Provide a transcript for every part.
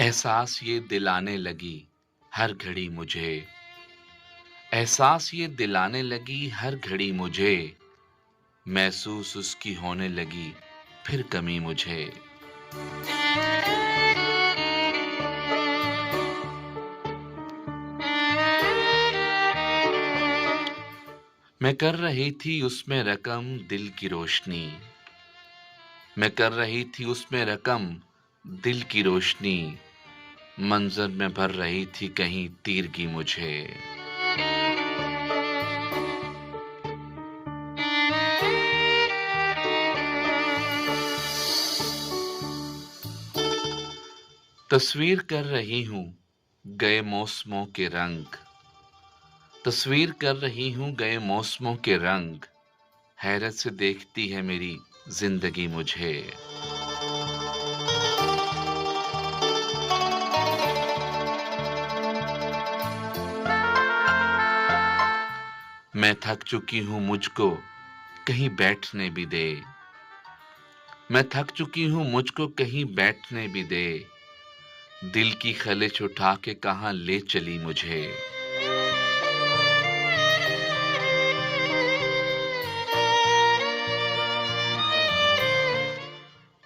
एहसास ये दिलाने लगी हर घड़ी मुझे। एहसास ये दिलाने लगी हर घड़ी मुझे। महसूस उसकी होने लगी फिर कमी मुझे। मैं कर रही थी उसमें रकम दिल की रोशनी। मैं कर रही थी उसमें रकम दिल की रोशनी। मंजर में भर रही थी कहीं तीर की मुझे। तस्वीर कर रही हूँ गए मौसमों के रंग। तस्वीर कर रही हूँ गए मौसमों के रंग। हैरत से देखती है मेरी जिंदगी मुझे। मैं थक चुकी हूँ मुझको कहीं बैठने भी दे। मैं थक चुकी हूँ मुझको कहीं बैठने भी दे। दिल की खलिश उठा के कहाँ ले चली मुझे।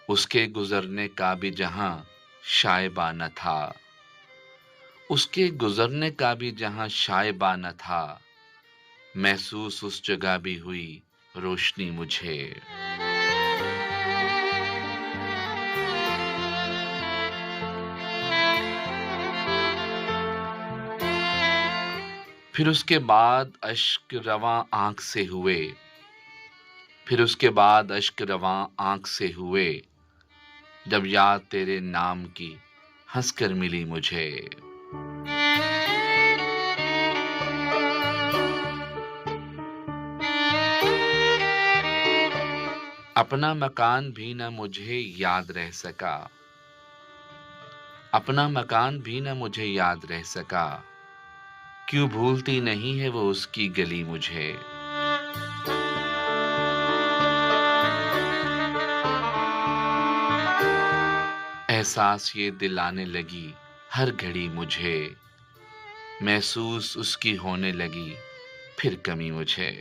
उसके गुजरने का भी जहां शायबा न था। उसके गुजरने का भी जहां शायबा न था। महसूस उस जगह भी हुई रोशनी मुझे। फिर उसके बाद अश्क रवां आंख से हुए। फिर उसके बाद अश्क रवां आंख से हुए। जब याद तेरे नाम की हंसकर मिली मुझे। अपना मकान भी न मुझे याद रह सका। अपना मकान भी न मुझे याद रह सका। क्यों भूलती नहीं है वो उसकी गली मुझे। एहसास ये दिलाने लगी हर घड़ी मुझे। महसूस उसकी होने लगी फिर कमी मुझे।